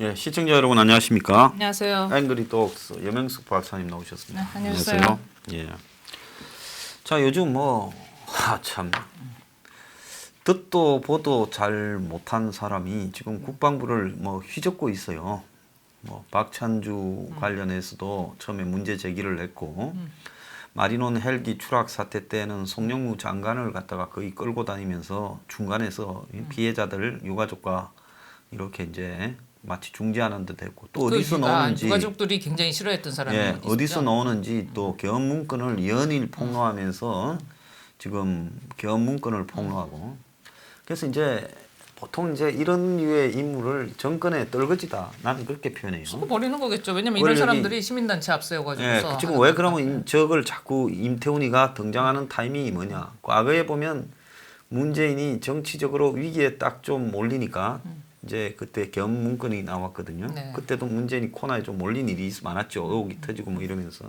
예, 시청자 여러분 안녕하십니까? 안녕하세요. 앵그리 독스 여명숙 박사님 나오셨습니다. 네, 안녕하세요. 예. 자, 요즘 참 듣도 보도 잘 못한 사람이 지금 국방부를 휘젓고 있어요. 박찬주 관련해서도 처음에 문제 제기를 했고 마리논 헬기 추락 사태 때는 송영무 장관을 갖다가 거의 끌고 다니면서 중간에서 피해자들 유가족과 이렇게 이제 마치 중재하는 듯 했고 또 어디서 나오는지 유가족들이 굉장히 싫어했던 사람이 예, 있었죠. 어디서 나오는지 또 개헌 문건을 연일 폭로하면서 지금 개헌 문건을 폭로하고 그래서 이제 보통 이제 이런 류의 인물을 정권의 떨거지다 나는 그렇게 표현해요. 쓰고 버리는 거겠죠. 왜냐면 이런 사람들이 시민단체 앞세워가지고서 예, 지금 왜 그러면 저걸 자꾸 임태훈이가 등장하는 타이밍이 뭐냐? 과거에 보면 문재인이 정치적으로 위기에 딱 좀 몰리니까 이제 그때 개헌 문건이 나왔거든요. 네. 그때도 문재인이 코너에 좀 몰린 일이 많았죠. 의혹이 터지고 뭐 이러면서.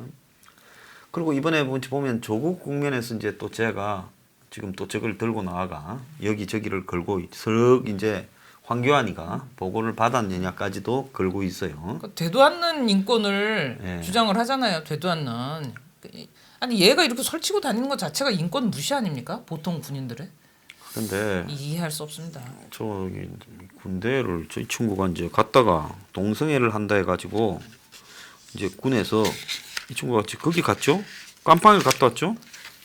그리고 이번에 보면 조국 국면에서 이제 또 제가 지금 또 저걸 들고 나와가 여기저기를 걸고 석 이제 황교안이가 보고를 받았느냐까지도 걸고 있어요. 그러니까 되도 않는 인권을 예. 주장을 하잖아요. 되도 않는. 아니 얘가 이렇게 설치고 다니는 것 자체가 인권 무시 아닙니까? 보통 군인들의. 근데 이해할 수 없습니다. 저기 군대를 저 친구가 이제 갔다가 동성애를 한다 해가지고 이제 군에서 이 친구가 거기 갔죠? 깜빵을 갔다 왔죠?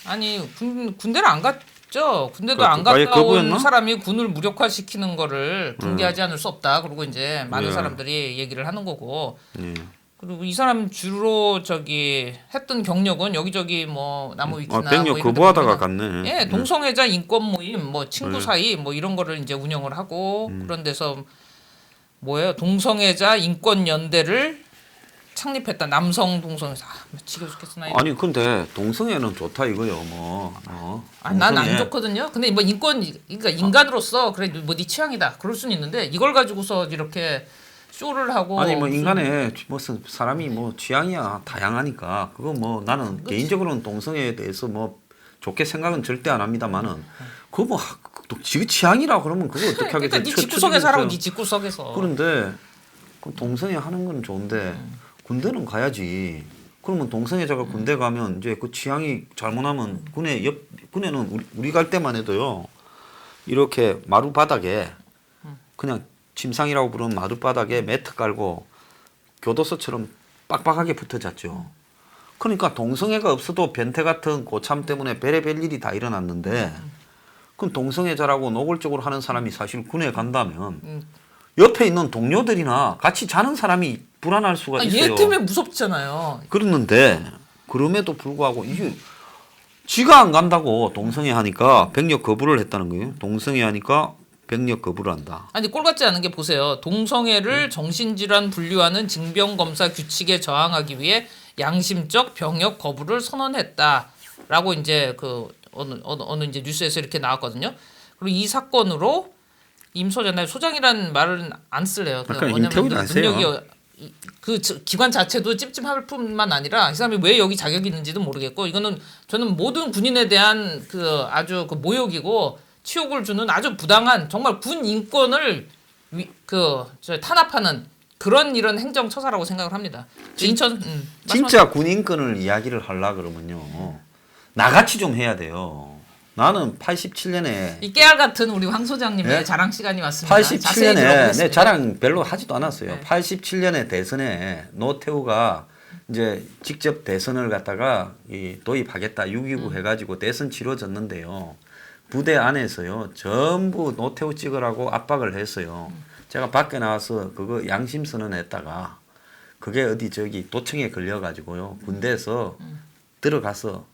아니 군대를 안 갔죠. 군대도 안 아예 갔다 온 거부했나? 사람이 군을 무력화시키는 거를 붕괴하지 않을 수 없다. 그리고 이제 많은 예. 사람들이 얘기를 하는 거고. 예. 그리고 이 사람 주로 저기 했던 경력은 여기저기 뭐 나무 위키나 백력 뭐 이런 데 거부하다가 보면은 갔네. 예, 동성애자 인권 모임, 뭐 친구 네. 사이 뭐 이런 거를 이제 운영을 하고 그런 데서 뭐예요? 동성애자 인권 연대를 창립했다. 남성 동성애자. 지겨 죽겠어 나. 아니 근데 동성애는 좋다 이거요. 난 안 동성애. 좋거든요. 근데 뭐 인권 그러니까 인간으로서 그래 뭐 네 취향이다. 그럴 수는 있는데 이걸 가지고서 이렇게 쇼를 하고 아니 인간의 무슨 사람이 취향이야 다양하니까 그거 나는 개인적으로는 동성애에 대해서 좋게 생각은 절대 안 합니다만은 그거 지 취향이라 그러면 그거 어떻게 하겠어? 그러니까 네 집구석에 살아고 네 집구석에서. 그런데 그 동성애 하는 건 좋은데 군대는 가야지. 그러면 동성애자가 군대 가면 이제 그 취향이 잘못하면 군에는 우리 갈 때만 해도요 이렇게 마루 바닥에 그냥 침상이라고 부르는 마룻바닥에 매트 깔고 교도소처럼 빡빡하게 붙어 잤죠. 그러니까 동성애가 없어도 변태 같은 고참 때문에 별의별 일이 다 일어났는데 그럼 동성애자라고 노골적으로 하는 사람이 사실 군에 간다면 옆에 있는 동료들이나 같이 자는 사람이 불안할 수가 있어요. 얘 때문에 무섭잖아요. 그랬는데 그럼에도 불구하고 이게 지가 안 간다고 동성애 하니까 병력 거부를 했다는 거예요. 동성애 하니까 병력 거부를 한다. 아니 꼴 같지 않은 게 보세요. 동성애를 정신질환 분류하는 징병검사 규칙에 저항하기 위해 양심적 병역 거부를 선언했다라고 이제 그 어느 이제 뉴스에서 이렇게 나왔거든요. 그리고 이 사건으로 임소장, 소장이라는 말은 안 쓸래요. 임태훈이 안 써요. 능력이 그 기관 자체도 찝찝할 뿐만 아니라 이 사람이 왜 여기 자격이 있는지도 모르겠고 이거는 저는 모든 군인에 대한 그 아주 그 모욕이고. 치욕을 주는 아주 부당한 정말 군 인권을 탄압하는 그런 이런 행정처사라고 생각을 합니다. 진짜 군 인권을 이야기를 하려 그러면요 나같이 좀 해야 돼요. 나는 87년에 이 깨알 같은 우리 황 소장님의 네? 자랑 시간이 왔습니다. 87년에 내 자랑 별로 하지도 않았어요. 네. 87년에 대선에 노태우가 이제 직접 대선을 갖다가 도입하겠다 6.29 해가지고 대선 치러졌는데요. 부대 안에서요 전부 노태우 찍으라고 압박을 했어요. 제가 밖에 나와서 그거 양심 선언했다가 그게 어디 저기 도청에 걸려가지고요 군대에서 들어가서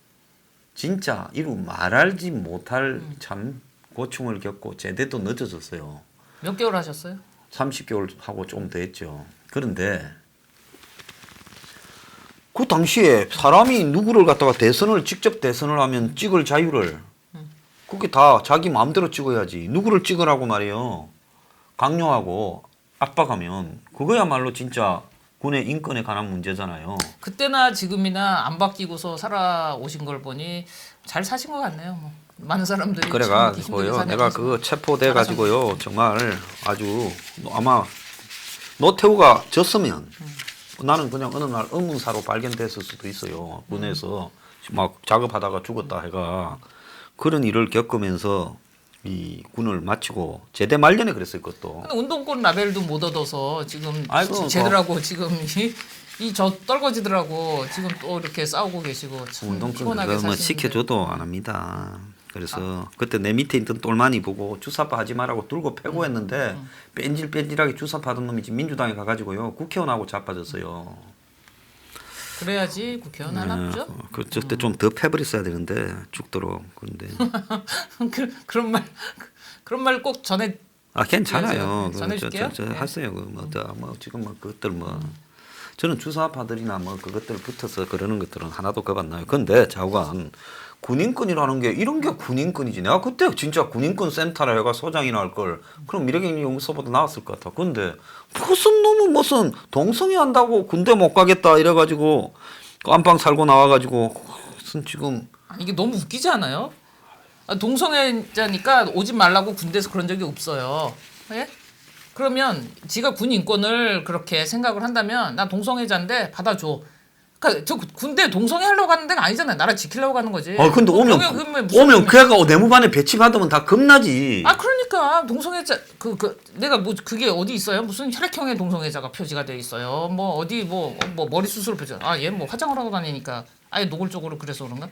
진짜 이루 말하지 못할 참 고충을 겪고 제대도 늦어졌어요. 몇 개월 하셨어요? 30개월 하고 조금 더 했죠. 그런데 그 당시에 사람이 누구를 갖다가 직접 대선을 하면 찍을 자유를 그게 다 자기 마음대로 찍어야지. 누구를 찍으라고 말이에요. 강요하고 압박하면 그거야말로 진짜 군의 인권에 관한 문제잖아요. 그때나 지금이나 안 바뀌고서 살아오신 걸 보니 잘 사신 것 같네요. 많은 사람들이 그래가지고요. 내가 그거 체포돼 가지고요. 정말 아주 아마 노태우가 졌으면 나는 그냥 어느 날 의문사로 발견됐을 수도 있어요. 군에서 막 작업하다가 죽었다 해가 그런 일을 겪으면서 이 군을 마치고 제대 말년에 그랬어요. 그것도. 근데 운동권 라벨도 못 얻어서 지금 아이고, 쟤들하고 지금 이 저 떨거지들하고 지금 또 이렇게 싸우고 계시고 참 운동권 피곤하게 그거 뭐 사시는데. 시켜줘도 안 합니다. 그래서 그때 내 밑에 있던 똘마니 보고 주사파 하지 말라고 들고 패고 했는데 뺀질뺀질하게 주사파 하던 놈이 지금 민주당에 가가지고요 국회의원하고 자빠졌어요. 그래야지 국회의원 하나 보죠. 그때 좀 더 패버렸어야 되는데 죽도록 그런데 그런 말 꼭 전해. 괜찮아요. 네, 전해줄게요. 네. 하세요. 뭐 지금 뭐 그것들 뭐 저는 주사파들이나 뭐 그것들 붙어서 그러는 것들은 하나도 겁 안 나요. 근데 좌우간 군인권이라는 게 이런 게 군인권이지. 내가 그때 진짜 군인권 센터라 해가 소장이나 할 걸 그럼 미래경제연구소보다 나았을 것 같아. 근데 무슨 놈은 무슨 동성애 한다고 군대 못 가겠다 이래가지고 안방 살고 나와가지고 무슨 지금 이게 너무 웃기지 않아요? 동성애자니까 오지 말라고 군대에서 그런 적이 없어요. 예? 그러면 지가 군 인권을 그렇게 생각을 한다면 나 동성애자인데 받아줘. 그러니까 저 군대 동성애 하려고 가는 데가 아니잖아요. 나라 지키려고 가는 거지. 근데 오면 그 애가 내무반에 배치받으면 다 겁나지. 그러니까 동성애자 내가 뭐 그게 어디 있어요? 무슨 혈액형의 동성애자가 표지가 돼 있어요. 뭐 어디 뭐 머리 수술 표지. 얘 뭐 화장을 하고 다니니까 아예 노골적으로 그래서 그런가?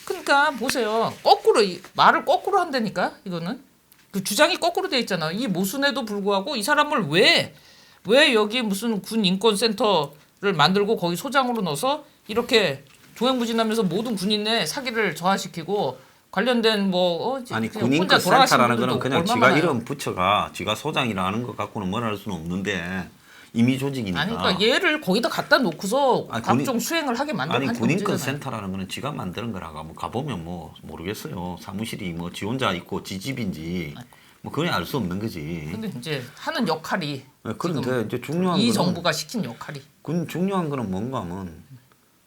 그러니까 보세요. 거꾸로 말을 거꾸로 한다니까 이거는 그 주장이 거꾸로 돼 있잖아. 이 모순에도 불구하고 이 사람을 왜 여기 무슨 군 인권 센터를 만들고 거기 소장으로 넣어서 이렇게 종횡무진하면서 모든 군인의 사기를 저하시키고 관련된 아니 그냥 군인권 혼자 돌아가신 센터라는 분들도 거는 그냥 얼마나 지가 많아요. 이름 붙여가 지가 소장이라는 것 갖고는 뭘 할 수는 없는데 이미 조직이니까. 그러니까 얘를 거기다 갖다 놓고서 각종 군인- 수행을 하게 만드는 군인권 문제잖아요. 센터라는 거는 지가 만드는 거라가 뭐 가보면 뭐 모르겠어요. 사무실이 뭐 지 혼자 있고 지 집인지 뭐 그건 알 수 없는 거지. 근데 이제 하는 역할이 그런데 지금 이제 중요한 이 거는 정부가 시킨 역할이 중요한 거는 뭔가 하면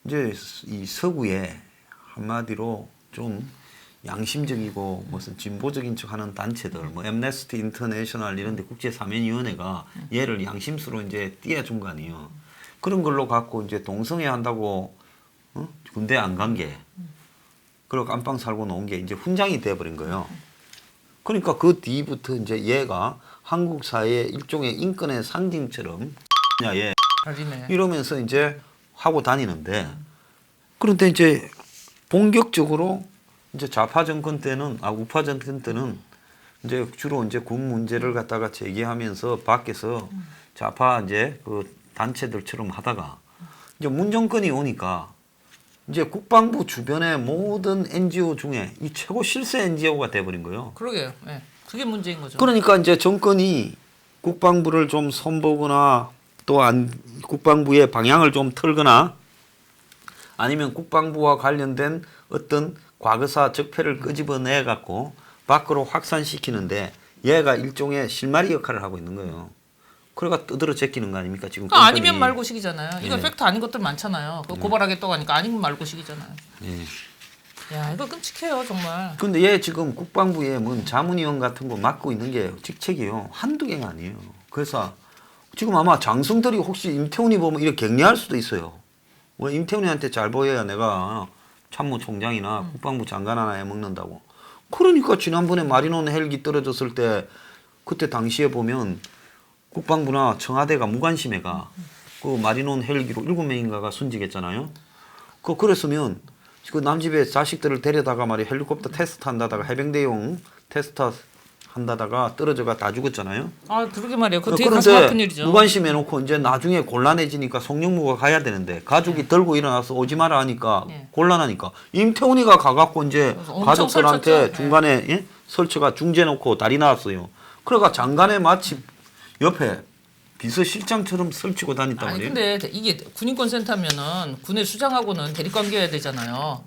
이제 이 서구에 한마디로 좀 양심적이고 무슨 진보적인 척하는 단체들 뭐 엠네스티 인터내셔널 이런 데 국제 사면위원회가 얘를 양심수로 이제 띄워준 거 아니에요. 그런 걸로 갖고 이제 동성애 한다고 군대 안 간 게 그리고 안방 살고 놓은 게 이제 훈장이 돼 버린 거예요. 그러니까 그 뒤부터 이제 얘가 한국 사회의 일종의 인권의 상징처럼 얘 아니네. 이러면서 이제 하고 다니는데 그런데 이제 본격적으로 이제 좌파 정권 때는 우파 정권 때는 이제 주로 이제 군 문제를 갖다가 제기하면서 밖에서 좌파 이제 그 단체들처럼 하다가 이제 문 정권이 오니까 이제 국방부 주변의 모든 NGO 중에 이 최고 실세 NGO가 돼버린 거예요. 그러게요. 예. 그게 문제인 거죠. 그러니까 이제 정권이 국방부를 좀 손보거나 또한 국방부의 방향을 좀 틀거나 아니면 국방부와 관련된 어떤 과거사 적폐를 끄집어내 갖고 밖으로 확산시키는데 얘가 일종의 실마리 역할을 하고 있는 거예요. 그래가 떠들어 제끼는 거 아닙니까 지금? 그러니까 아니면 말고 식이잖아요. 이거 예. 팩트 아닌 것들 많잖아요. 그거 고발하겠다고 하니까 아니면 말고 식이잖아요. 예. 야 이거 끔찍해요 정말. 근데 얘 지금 국방부에 뭔 자문위원 같은 거 맡고 있는 게 직책이요. 한두 개가 아니에요. 그래서 지금 아마 장성들이 혹시 임태훈이 보면 이렇게 격려할 수도 있어요. 왜 임태훈이한테 잘 보여야 내가 참모총장이나 국방부 장관 하나 해먹는다고. 그러니까 지난번에 마리논 헬기 떨어졌을 때 그때 당시에 보면 국방부나 청와대가 무관심해가 그 마리논 헬기로 7명인가가 순직했잖아요. 그랬으면 그 남집에 자식들을 데려다가 말이야 헬리콥터 테스트 한다다가 해병대용 테스트 한다다가 떨어져가 다 죽었잖아요. 그러게 말이에요. 그거 되게 가슴 아픈 일이죠. 무관심해놓고 이제 나중에 곤란해지니까 송영무가 가야 되는데 가족이 들고 일어나서 오지 마라 하니까 곤란하니까 임태훈이가 가갖고 이제 가족들한테 설쳤죠. 중간에 설치가 중재놓고 다리 나왔어요. 그러니까 장관의 마치 옆에 비서실장처럼 설치고 다녔단 아니 말이에요. 근데 이게 군인권 센터면은 군의 수장하고는 대립 관계여야 되잖아요.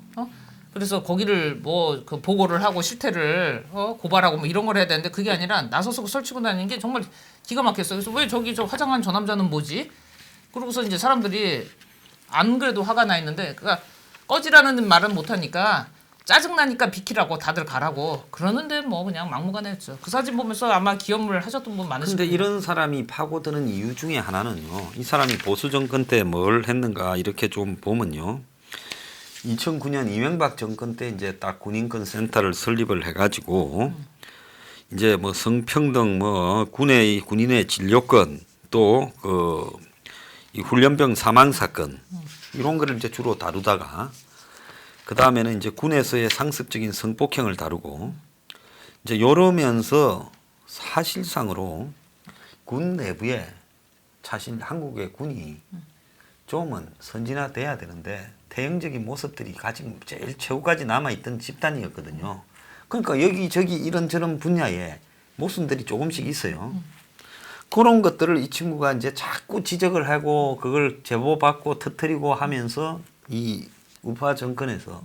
그래서 거기를 그 보고를 하고 실태를 고발하고 뭐 이런 걸 해야 되는데 그게 아니라 나서서 설치고 다니는 게 정말 기가 막혔어요. 그래서 왜 저기 저 화장한 저 남자는 뭐지? 그러고서 이제 사람들이 안 그래도 화가 나 있는데 그러니까 꺼지라는 말은 못 하니까 짜증나니까 비키라고 다들 가라고 그러는데 뭐 그냥 막무가내였죠. 그 사진 보면서 아마 기업물 하셨던 분 많으실 근데 거예요. 이런 사람이 파고드는 이유 중에 하나는요. 이 사람이 보수 정권 때 뭘 했는가 이렇게 좀 보면요. 2009년 이명박 정권 때 이제 딱 군인권 센터를 설립을 해가지고 이제 뭐 성평등 뭐 군인의 진료권 또 이 훈련병 사망 사건 이런 거를 이제 주로 다루다가 그 다음에는 이제 군에서의 상습적인 성폭행을 다루고 이제 이러면서 사실상으로 군 내부에 자신 한국의 군이 좀은 선진화돼야 되는데 대형적인 모습들이 가지고 제일 최후까지 남아있던 집단이었거든요. 그러니까 여기저기 이런저런 분야에 모순들이 조금씩 있어요. 그런 것들을 이 친구가 이제 자꾸 지적을 하고 그걸 제보받고 터뜨리고 하면서 이 우파 정권에서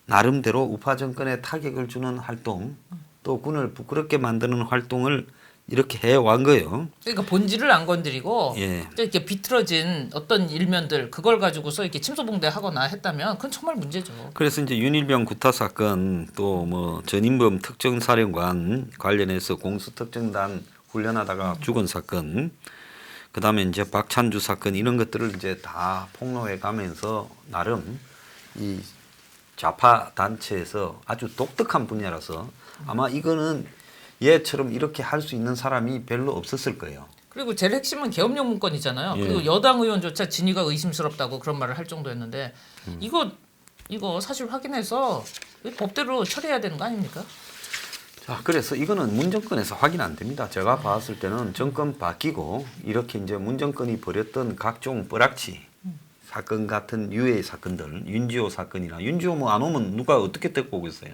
나름대로 우파 정권에 타격을 주는 활동 또 군을 부끄럽게 만드는 활동을 이렇게 해왔 거예요. 그러니까 본질을 안 건드리고 예. 또 이렇게 비틀어진 어떤 일면들 그걸 가지고서 이렇게 침소봉대하거나 했다면 그건 정말 문제죠. 그래서 이제 윤일병 구타 사건 또 뭐 전인범 특정사령관 관련해서 공수특정단 훈련하다가 죽은 사건 그다음에 이제 박찬주 사건 이런 것들을 이제 다 폭로해 가면서 나름 이 좌파 단체에서 아주 독특한 분야라서 아마 이거는 얘처럼 이렇게 할 수 있는 사람이 별로 없었을 거예요. 그리고 제일 핵심은 계엄령 문건이잖아요. 예. 그리고 여당 의원조차 진위가 의심스럽다고 그런 말을 할 정도였는데 이거 사실 확인해서 법대로 처리해야 되는 거 아닙니까? 자, 그래서 이거는 문정권에서 확인 안 됩니다. 제가 봤을 때는 정권 바뀌고 이렇게 이제 문정권이 벌였던 각종 뻘락치 사건 같은 유해 사건들, 윤지호 사건이나 윤지호 뭐 안 오면 누가 어떻게 데리고 오겠어요.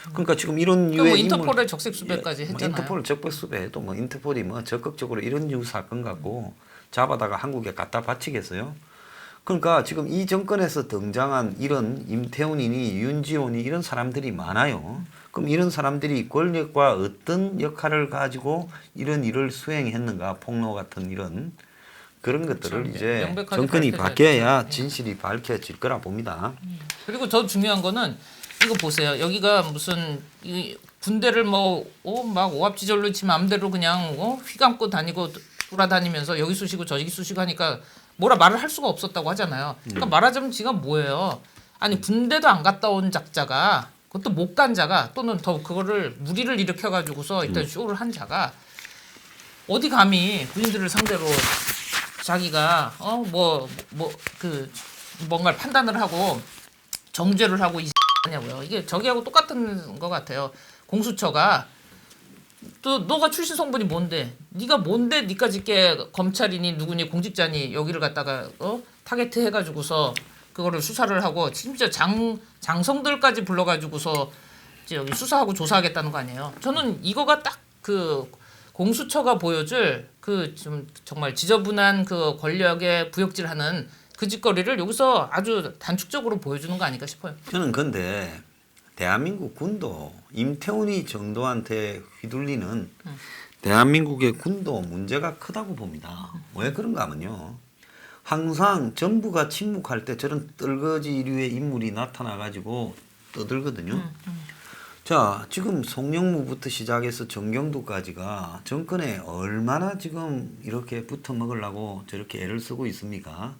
그러니까 지금 이런 뭐 유해 인터폴에 적색 수배까지 뭐 했잖아요. 인터폴 적백 수배해도 뭐 인터폴이 뭐 적극적으로 이런 유 사건 갖고 잡아다가 한국에 갖다 바치겠어요. 그러니까 지금 이 정권에서 등장한 이런 임태훈이니 윤지호니 이런 사람들이 많아요. 그럼 이런 사람들이 권력과 어떤 역할을 가지고 이런 일을 수행했는가 폭로 같은 이런 그런 것들을 그렇죠. 이제 명백하게 정권이 밝혀져야죠. 바뀌어야 진실이 밝혀질 거라 봅니다. 그리고 더 중요한 거는 이거 보세요. 여기가 무슨 이 군대를 막 오합지졸로 지 마음대로 그냥 휘감고 다니고 돌아다니면서 여기 쑤시고 저기 쑤시고 하니까 뭐라 말을 할 수가 없었다고 하잖아요. 그러니까 말하자면 지가 뭐예요? 아니 군대도 안 갔다 온 작자가 그것도 못 간 자가 또는 더 그거를 무리를 일으켜 가지고서 일단 쇼를 한 자가 어디 감히 군인들을 상대로 자기가 뭔가를 판단을 하고 정죄를 하고 하냐고요. 이게 저기하고 똑같은 것 같아요. 공수처가 또 너가 출신 성분이 뭔데? 네가 뭔데? 니까지 게 검찰이니 누구니 공직자니 여기를 갖다가 타겟 해가지고서 그거를 수사를 하고 심지어 장성들까지 불러가지고서 이제 여기 수사하고 조사하겠다는 거 아니에요. 저는 이거가 딱 그 공수처가 보여줄 그 좀 정말 지저분한 그 권력의 부역질하는 그 짓거리를 여기서 아주 단축적으로 보여주는 거 아닐까 싶어요. 저는 근데 대한민국 군도 임태훈이 정도한테 휘둘리는 대한민국의 군도 문제가 크다고 봅니다. 왜 그런가 하면요. 항상 정부가 침묵할 때 저런 떨거지류의 인물이 나타나가지고 떠들거든요. 자, 지금 송영무부터 시작해서 정경도까지가 정권에 얼마나 지금 이렇게 붙어 먹으려고 저렇게 애를 쓰고 있습니까?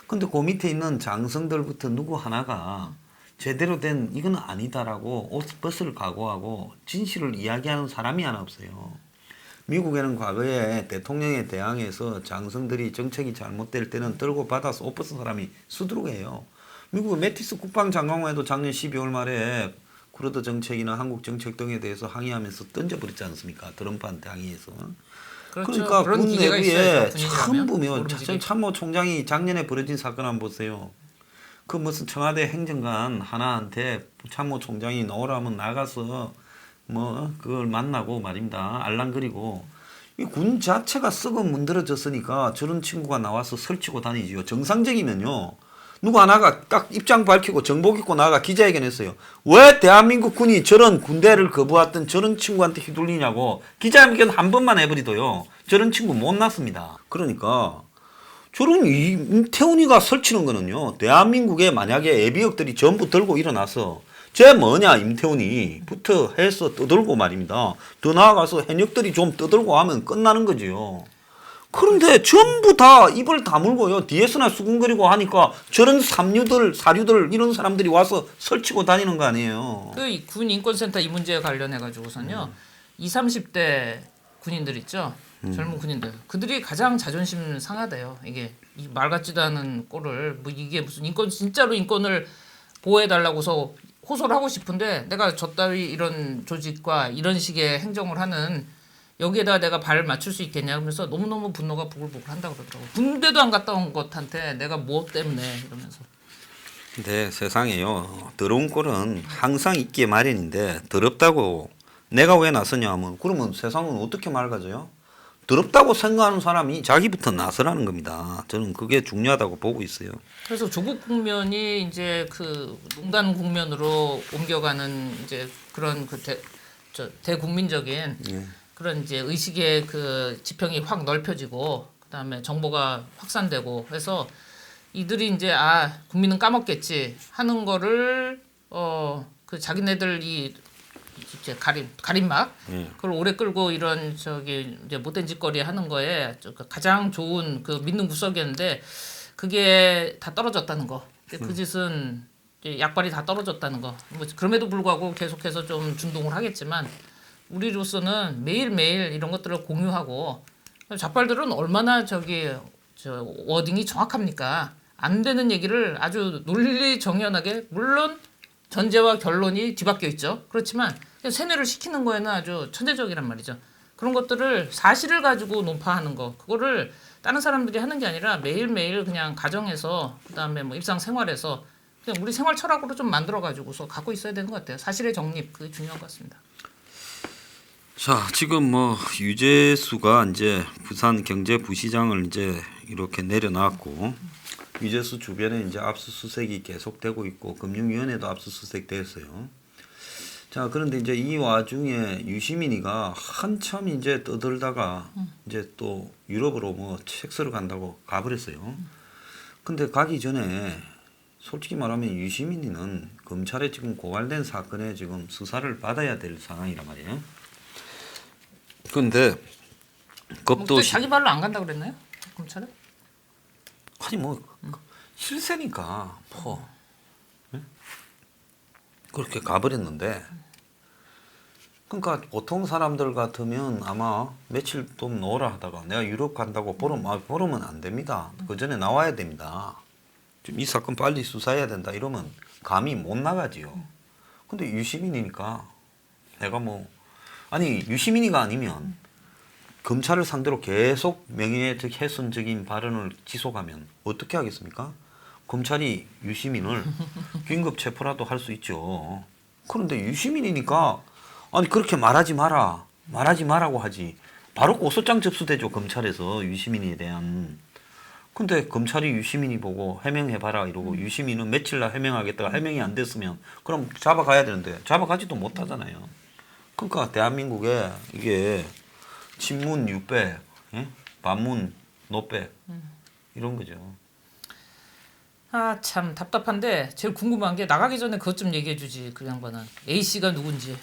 근데 그 밑에 있는 장성들부터 누구 하나가 제대로 된 이건 아니다라고 옷벗을 각오하고 진실을 이야기하는 사람이 하나 없어요. 미국에는 과거에 대통령에 대항해서 장성들이 정책이 잘못될 때는 떨고 받아서 옷 벗은 사람이 수두룩해요. 미국의 매티스 국방장관만 해도 작년 12월 말에 쿠르드 정책이나 한국 정책 등에 대해서 항의하면서 던져버렸지 않습니까? 트럼프한테 항의해서. 그렇죠. 그러니까 그런 군 기계가 내부에 있어야죠, 처음 군인이라면. 보면 모름지기. 참모총장이 작년에 벌어진 사건 한번 보세요. 그 무슨 청와대 행정관 하나한테 참모총장이 나오라면 나가서 뭐 그걸 만나고 말입니다. 알랑거리고 이 군 자체가 썩어 문드러졌으니까 저런 친구가 나와서 설치고 다니지요. 정상적이면요. 누구 하나가 딱 입장 밝히고 정복 입고 나가 기자회견했어요. 왜 대한민국 군이 저런 군대를 거부했던 저런 친구한테 휘둘리냐고 기자회견 한 번만 해버리도요. 저런 친구 못 났습니다. 그러니까 저런 임태훈이가 설치는 거는요. 대한민국에 만약에 애비역들이 전부 들고 일어나서 쟤 뭐냐 임태훈이부터 해서 떠들고 말입니다. 더 나아가서 현역들이 좀 떠들고 하면 끝나는 거지요. 그런데 전부 다 입을 다물고요. 뒤에서나 수군거리고 하니까 저런 사류들 이런 사람들이 와서 설치고 다니는 거 아니에요. 그 군 인권센터 이 문제에 관련해 가지고선요. 20, 30대 군인들 있죠. 젊은 군인들. 그들이 가장 자존심 상하대요. 이게 이 말 같지도 않은 꼴을 뭐 이게 무슨 인권 진짜로 인권을 보호해 달라고서 호소를 하고 싶은데 내가 저 따위 이런 조직과 이런 식의 행정을 하는 여기에다 내가 발을 맞출 수 있겠냐 그러면서 너무너무 분노가 부글부글 한다고 그러더라고. 군대도 안 갔다 온 것한테 내가 뭐 때문에 이러면서. 근데 세상에요. 더러운 꼴은 항상 있기에 마련인데 더럽다고 내가 왜 나서냐 하면 그러면 세상은 어떻게 맑아져요? 더럽다고 생각하는 사람이 자기부터 나서라는 겁니다. 저는 그게 중요하다고 보고 있어요. 그래서 조국 국면이 이제 그 농단 국면으로 옮겨가는 이제 그런 그 대국민적인 그런 이제 의식의 그 지평이 확 넓혀지고 그다음에 정보가 확산되고 해서 이들이 이제 아 국민은 까먹겠지 하는 거를 그 자기네들 이 이제 가림막 그걸 오래 끌고 이런 저기 이제 못된 짓거리 하는 거에 가장 좋은 그 믿는 구석이었는데 그게 다 떨어졌다는 거. 그 짓은 이제 약발이 다 떨어졌다는 거. 뭐 그럼에도 불구하고 계속해서 좀 준동을 하겠지만 우리로서는 매일매일 이런 것들을 공유하고 좌빨들은 얼마나 저기 저 워딩이 정확합니까? 안 되는 얘기를 아주 논리정연하게 물론 전제와 결론이 뒤바뀌어 있죠. 그렇지만 그냥 세뇌를 시키는 거에는 아주 천재적이란 말이죠. 그런 것들을 사실을 가지고 논파하는 거 그거를 다른 사람들이 하는 게 아니라 매일매일 그냥 가정에서 그다음에 뭐 일상생활에서 그냥 우리 생활 철학으로 좀 만들어 가지고서 갖고 있어야 되는 것 같아요. 사실의 정립 그게 중요한 것 같습니다. 자, 지금 뭐 유재수가 이제 부산 경제부시장을 이제 이렇게 내려놨고 유재수 주변에 이제 압수수색이 계속되고 있고 금융위원회도 압수수색 됐어요. 자, 그런데 이제 이 와중에 유시민이가 한참 이제 떠들다가 이제 또 유럽으로 뭐 책 쓰러 간다고 가버렸어요. 근데 가기 전에 솔직히 말하면 유시민이는 검찰에 지금 고발된 사건에 지금 수사를 받아야 될 상황이란 말이에요. 근데 겁도 자기 발로 안 간다 그랬나요? 검찰에? 아니 뭐 실세니까 뭐 그렇게 가버렸는데 그러니까 보통 사람들 같으면 아마 며칠 좀 놀아 하다가 내가 유럽 간다고 보러면 안 됩니다. 그 전에 나와야 됩니다. 지금 이 사건 빨리 수사해야 된다 이러면 감히 못 나가지요. 근데 유시민이니까 내가 뭐 아니 유시민이가 아니면 검찰을 상대로 계속 명예훼손적인 발언을 지속하면 어떻게 하겠습니까? 검찰이 유시민을 긴급 체포라도 할 수 있죠. 그런데 유시민이니까 아니 그렇게 말하지 말라고 하지. 바로 고소장 접수되죠 검찰에서 유시민에 대한. 근데 검찰이 유시민이 보고 해명해봐라 이러고 유시민은 며칠날 해명하겠다가 해명이 안 됐으면 그럼 잡아가야 되는데 잡아가지도 못하잖아요. 그러니까 대한민국에 이게 친문 유백, 반문 노백 이런 거죠. 아 참 답답한데 제일 궁금한 게 나가기 전에 그것 좀 얘기해 주지 그 양반은 A 씨가 누군지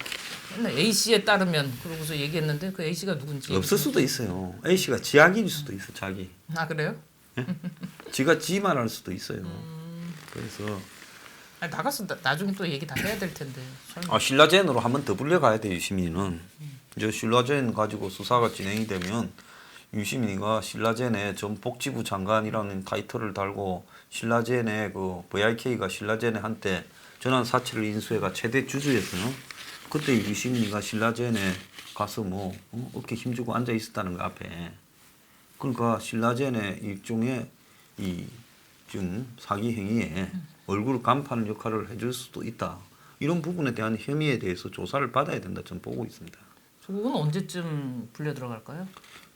맨날 A 씨에 따르면 그러고서 얘기했는데 그 A 씨가 누군지 없을 수도 있어요. A 씨가 지약일 수도 있어 자기. 아 그래요? 지가 지 말할 수도 있어요. 그래서 아니, 나가서 나중에 또 얘기 다 해야 될 텐데. 설마. 신라젠으로 한번 더 불려가야 돼 유시민이는. 이제 신라젠 가지고 수사가 진행이 되면 유시민이가 신라젠의 전 복지부 장관이라는 타이틀을 달고 신라젠의 그 VIK가 신라젠에 한때 전환 사채를 인수해가 최대 주주였어요. 그때 유시민이가 신라젠에 가서 뭐 어깨 힘주고 앉아 있었다는 거 앞에. 그러니까 신라젠의 일종의 이 지금 사기 행위에 얼굴 간파하는 역할을 해줄 수도 있다. 이런 부분에 대한 혐의에 대해서 조사를 받아야 된다. 저는 보고 있습니다. 조국은 언제쯤 불려 들어갈까요?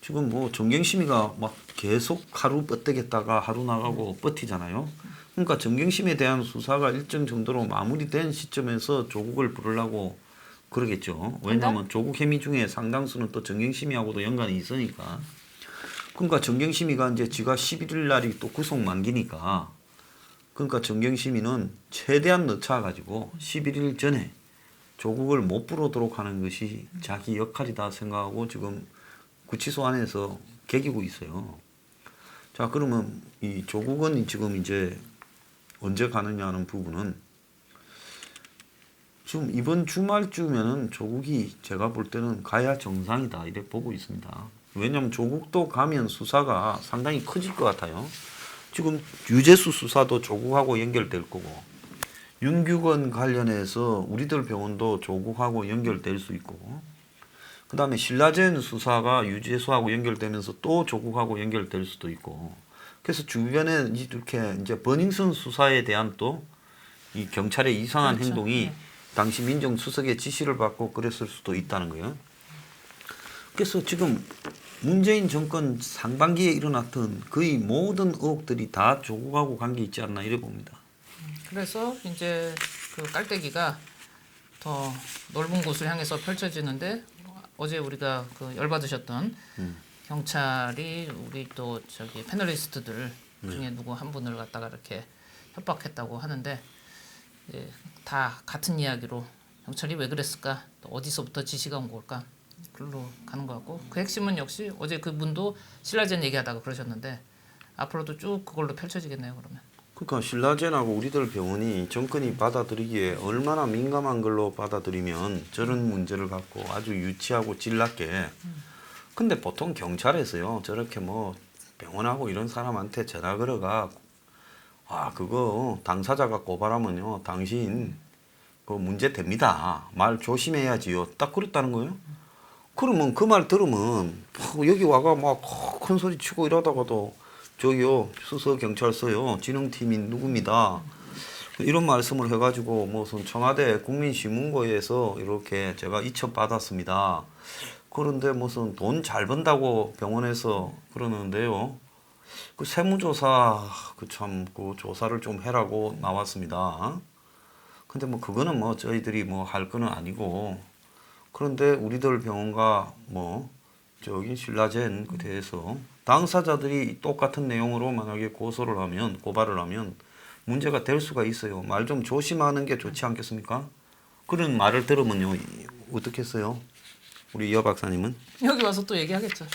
지금 뭐 정경심이가 막 계속 하루 뻗대겠다가 하루 나가고 버티잖아요. 그러니까 정경심에 대한 수사가 일정 정도로 마무리된 시점에서 조국을 부르려고 그러겠죠. 왜냐하면 조국 혐의 중에 상당수는 또 정경심이하고도 연관이 있으니까. 그러니까 정경심이가 이제 지가 11일 날이 또 구속 만기니까 그러니까 정경심의는 최대한 늦춰가지고 11일 전에 조국을 못 부르도록 하는 것이 자기 역할이다 생각하고 지금 구치소 안에서 개기고 있어요. 자, 그러면 이 조국은 지금 이제 언제 가느냐 하는 부분은 지금 이번 주말쯤에는 조국이 제가 볼 때는 가야 정상이다 이래 보고 있습니다. 왜냐하면 조국도 가면 수사가 상당히 커질 것 같아요. 지금 유재수 수사도 조국하고 연결될 거고 윤규건 관련해서 우리들 병원도 조국하고 연결될 수 있고 그 다음에 신라젠 수사가 유재수하고 연결되면서 또 조국하고 연결될 수도 있고 그래서 주변에 이렇게 이제 버닝썬 수사에 대한 또 이 경찰의 이상한 그렇죠. 행동이 네. 당시 민정수석의 지시를 받고 그랬을 수도 있다는 거예요. 그래서 지금 문재인 정권 상반기에 일어났던 거의 모든 의혹들이 다 조국하고 관계 있지 않나 이래 봅니다. 그래서 이제 그 깔때기가 더 넓은 곳을 향해서 펼쳐지는데 어제 우리가 그 열받으셨던 경찰이 우리 또 저기 패널리스트들 중에 누구 한 분을 갖다가 이렇게 협박했다고 하는데 이제 다 같은 이야기로 경찰이 왜 그랬을까? 또 어디서부터 지시가 온 걸까? 글로 가는 것 같고 그 핵심은 역시 어제 그분도 신라젠 얘기하다가 그러셨는데 앞으로도 쭉 그걸로 펼쳐지겠네요. 그러면. 그러니까 신라젠하고 우리들 병원이 정권이 받아들이기에 얼마나 민감한 걸로 받아들이면 저런 문제를 갖고 아주 유치하고 찔났게 근데 보통 경찰에서요 저렇게 뭐 병원하고 이런 사람한테 전화 걸어가 그거 당사자가 고발하면요 당신 그 문제 됩니다 말 조심해야지요 딱 그랬다는 거예요. 그러면 그 말 들으면 여기 와가 막 큰 소리 치고 이러다가도 저기요 수서경찰서요 진흥팀이 누굽니다 이런 말씀을 해가지고 무슨 청와대 국민신문고에서 이렇게 제가 이첩 받았습니다. 그런데 무슨 돈 잘 번다고 병원에서 그러는데요. 그 세무조사 그 조사를 좀 해라고 나왔습니다. 근데 뭐 그거는 뭐 저희들이 뭐 할 거는 아니고 그런데 우리들 병원과 뭐 저기 신라젠 그 대해서 당사자들이 똑같은 내용으로 만약에 고발을 하면 문제가 될 수가 있어요. 말 좀 조심하는 게 좋지 않겠습니까? 그런 말을 들으면요 어떻겠어요? 우리 여 박사님은? 여기 와서 또 얘기하겠죠.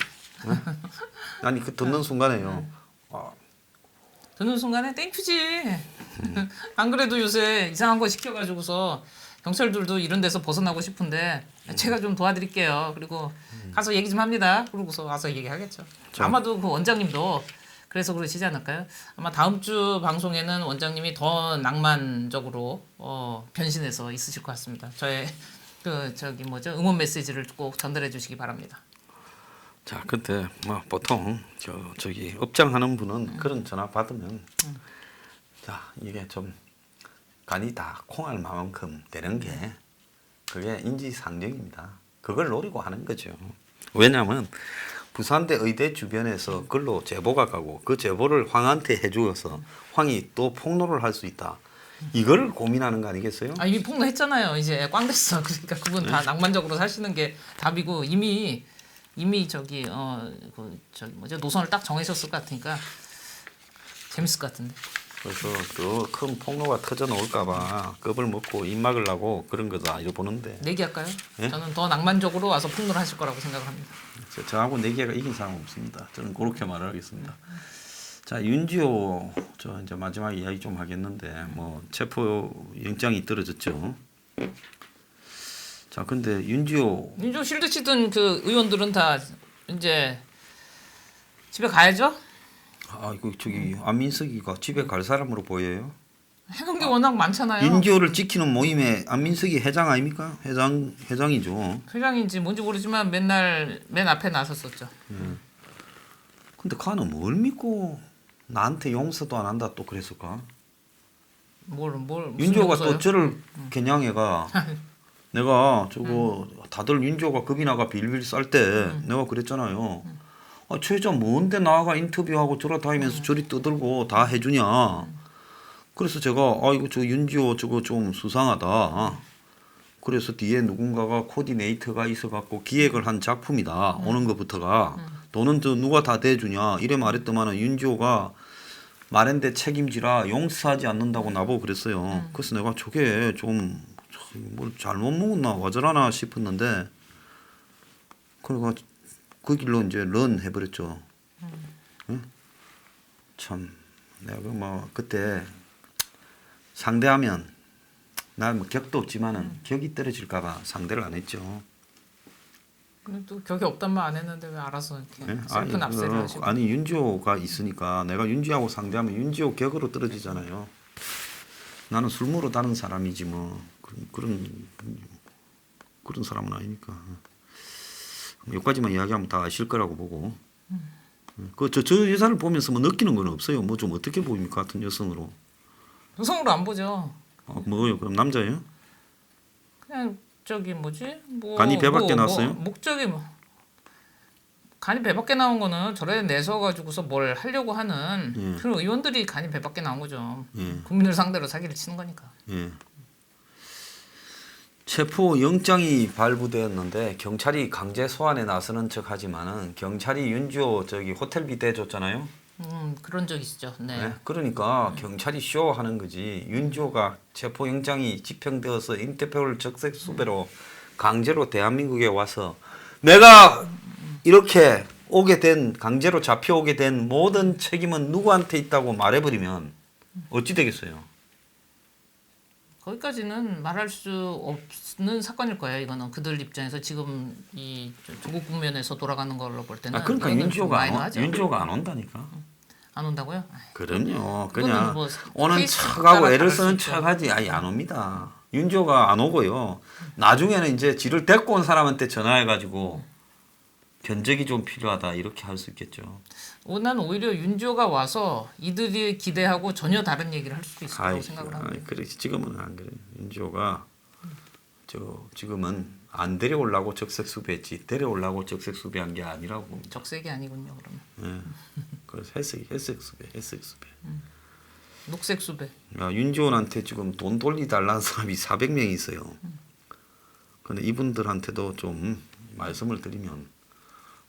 아니 그 듣는 순간에요. 듣는 순간에 땡큐지. 안 그래도 요새 이상한 거 시켜가지고서 경찰들도 이런 데서 벗어나고 싶은데 제가 좀 도와드릴게요. 그리고 가서 얘기 좀 합니다. 그러고서 와서 얘기하겠죠. 아마도 그 원장님도 그래서 그러시지 않을까요? 아마 다음 주 방송에는 원장님이 더 낭만적으로 변신해서 있으실 것 같습니다. 저의 그 저기 뭐죠 응원 메시지를 꼭 전달해 주시기 바랍니다. 자, 근데 뭐 보통 저기 업장하는 분은 그런 전화 받으면 자 이게 좀 간이 다 콩알 만큼 되는 게 그게 인지상정입니다. 그걸 노리고 하는 거죠. 왜냐하면 부산대 의대 주변에서 글로 제보가 가고 그 제보를 황한테 해주어서 황이 또 폭로를 할 수 있다. 이걸 고민하는 거 아니겠어요? 이미 폭로했잖아요. 이제 꽝 됐어. 그러니까 그분 다 낭만적으로 사시는 게 답이고 이미 저기 저기 뭐죠 노선을 딱 정하셨을 것 같으니까 재밌을 것 같은데. 그래서 그 큰 폭로가 터져 나올까봐 겁을 먹고 입 막으려고 그런 거다 이러 보는데 내기할까요? 예? 저는 더 낭만적으로 와서 폭로를 하실 거라고 생각을 합니다. 저하고 내기가 이긴 사람 없습니다. 저는 그렇게 말을 하겠습니다. 자 윤지호 저 이제 마지막 이야기 좀 하겠는데 뭐 체포 영장이 떨어졌죠. 자 근데 윤지호 민주 실드 치던 그 의원들은 다 이제 집에 가야죠. 이거 저기 안민석이가 집에 갈 사람으로 보여요. 해놓은 게 워낙 많잖아요. 윤지호를 지키는 모임에 안민석이 회장 아닙니까? 회장이죠. 회장인지 뭔지 모르지만 맨날 맨 앞에 나섰었죠. 근데 가는 뭘 믿고 나한테 용서도 안 한다 또 그랬을까? 뭘 윤지호가 무슨 또 저를 겨냥해가 내가 저거 다들 윤지호가 겁이 나가 빌빌 쌀 때 내가 그랬잖아요. 최 회장 뭔데 나가 인터뷰하고 돌아다니면서 저리 떠들고 다 해주냐. 그래서 제가 이거 저 윤지호 저거 좀 수상하다. 그래서 뒤에 누군가가 코디네이터가 있어갖고 기획을 한 작품이다. 오는 것부터가 돈은 저 누가 다 대주냐 이래 말했더만은 윤지호가 말한데 책임지라 용서하지 않는다고 나보고 그랬어요. 그래서 내가 저게 좀 뭘 잘못 먹었나 와저라나 싶었는데 그러니까 그 길로 이제 런 해버렸죠. 응? 참 내가 뭐 그때 상대하면 나 뭐 격도 없지만은 격이 떨어질까봐 상대를 안 했죠. 근데 또 격이 없단 말 안 했는데 왜 알아서 이렇게 예? 슬픈 압세를 하시고. 아니 윤지호가 있으니까 내가 윤지호하고 상대하면 윤지호 격으로 떨어지잖아요. 나는 술무로 다른 사람이지 뭐 그런 사람은 아니니까. 여기까지만 이야기하면 다 아실 거라고 보고. 저 여자를 보면서 뭐 느끼는 건 없어요. 뭐 좀 어떻게 보입니까 같은 여성으로? 여성으로 안 보죠. 뭐요? 그럼 남자예요? 그냥 저기 뭐지? 뭐 간이 배밖에 나왔어요? 목적이 뭐 간이 배밖에 나온 거는 저래 내서 가지고서 뭘 하려고 하는 예. 그런 의원들이 간이 배밖에 나온 거죠. 예. 국민을 상대로 사기를 치는 거니까. 예. 체포 영장이 발부되었는데 경찰이 강제 소환에 나서는 척하지만은 경찰이 윤지호 저기 호텔비 대줬잖아요. 그런 적 있죠. 네. 네? 그러니까 경찰이 쇼하는 거지. 윤지호가 체포 영장이 집행되어서 인터폴 적색 수배로 강제로 대한민국에 와서 내가 이렇게 오게 된 강제로 잡혀오게 된 모든 책임은 누구한테 있다고 말해버리면 어찌 되겠어요? 거기까지는 말할 수 없는 사건일 거예요. 이거는 그들 입장에서 지금 이 조국 국면에서 돌아가는 걸로 볼 때는 그러니까 이거는 좀 마이너하죠. 윤지호가 안 온다니까. 안 온다고요? 그럼요. 그거는 그냥 뭐 오는 케이스 척하고 따라 애를 다를 수 쓰는 있죠. 척하지 아예 안 옵니다. 윤지호가 안 오고요. 나중에는 이제 지를 데리고 온 사람한테 전화해가지고 견적이 좀 필요하다 이렇게 할 수 있겠죠. 난 오히려 윤지호가 와서 이들이 기대하고 전혀 다른 얘기를 할 수도 있을 거라고 생각을 합니다. 그래 지금은 안 그래. 윤지호가 지금은 안 데려오려고 적색 수배했지 데려오려고 적색 수배한 게 아니라고 봅니다. 적색이 아니군요. 그러면 그래서 회색 수배. 녹색 수배. 야, 윤지원한테 지금 돈 돌리달라는 사람이 400명이 있어요. 근데 이분들한테도 좀 말씀을 드리면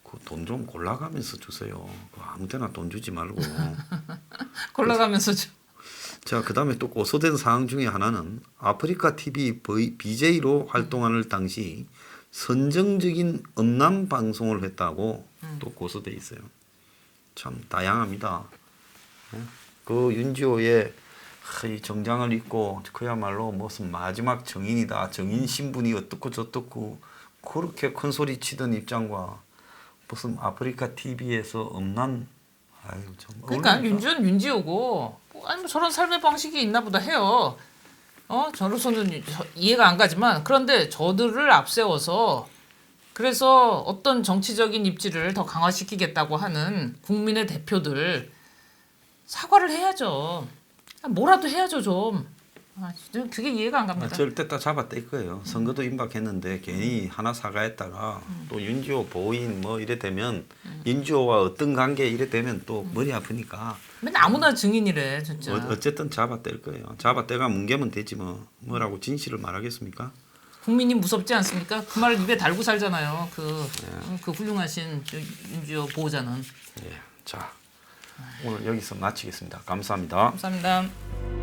그 돈 좀 골라가면서 주세요. 아무데나 돈 주지 말고. 골라가면서 좀. 자, 그다음에 또 고소된 사항 중에 하나는 아프리카 TV BJ로 활동하는 당시 선정적인 음란 방송을 했다고 또 고소돼 있어요. 참 다양합니다. 그 윤지호의 이 정장을 입고 그야말로 무슨 마지막 정인이다. 정인 신분이 어떻고 저떻고 그렇게 큰 소리 치던 입장과 무슨 아프리카 TV에서 음란 아유 참 그러니까 어울립니까? 윤지호는 윤지호고 아니 뭐 저런 삶의 방식이 있나 보다 해요. 저로서는 이해가 안 가지만 그런데 저들을 앞세워서 그래서 어떤 정치적인 입지를 더 강화시키겠다고 하는 국민의 대표들 사과를 해야죠. 뭐라도 해야죠 좀. 진짜 그게 이해가 안 갑니다. 절대 다 잡아뗄 거예요. 선거도 임박했는데 괜히 하나 사과했다가 또 윤지호 보인 뭐 이래 되면 윤지호와 어떤 관계 이래 되면 또 머리 아프니까 맨날 아무나 증인이래 진짜. 어쨌든 잡아뗄 거예요. 잡아떼가 뭉개면 되지 뭐라고 진실을 말하겠습니까? 국민이 무섭지 않습니까? 그 말을 입에 달고 살잖아요. 그 훌륭하신 윤지호 보호자는. 자 오늘 여기서 마치겠습니다. 감사합니다. 감사합니다.